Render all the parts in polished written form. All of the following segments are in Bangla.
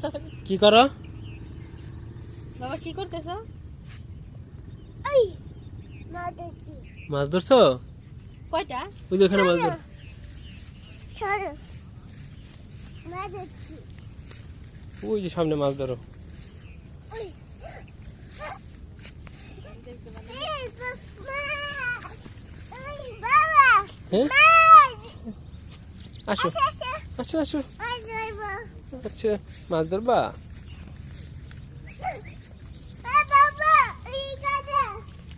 ধর। কি করো বাবা কি করতেছো? এই মাছ ধরছি। মাছ ধরছো? কয়টা? ওই যে ওখানে মাছ ধর। সরো মাছ ধরছি। ওই যে সামনে মাছ ধরো। ওই এই বাবা, ওই বাবা হ্যাঁ মাছ আসো আসো আসো আসো। মাছ ধরবো। আচ্ছা মাছ ধরবা? বাবা এই গাছে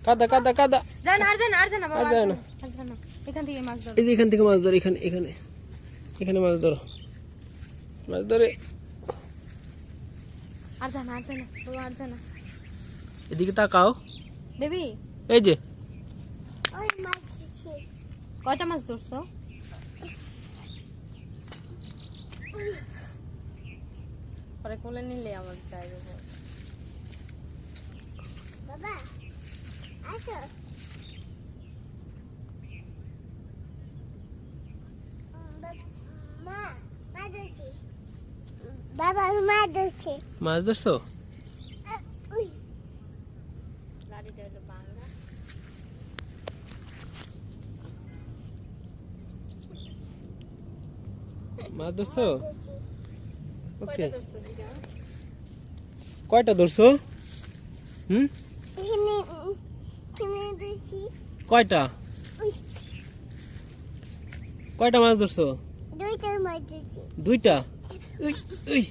কাদা কাদা কাদা। জান আর জান বাবা আর যায় না। আর জান না। এখান থেকে মাছ ধর। এই যে এখান থেকে মাছ ধরো, এখানে এখানে এখানে মাছ ধরো, মাছ ধরে। আর জান বাবা আর জান। এদিকে তাকাও। বেবি এই যে ওই মাছ ধরছি। কয়টা মাছ ধরছো? পরে কোলে নিলে আমার চাই দেবো। বাবা আসো মা মাছ ধরছি। বাবা আমি মাছ ধরছি। মাছ ধরছো? উই গাড়িটা হলো বাংলা। মাছ ধরছো? ধরছি। ওকে। কয়টা ধরছো দিদা? কয়টা ধরছো? হুম এখানে এখানে ধরছি। কয়টা? উই কয়টা মাছ ধরছো? দুইটা মাছ ধরছি। দুইটা। We we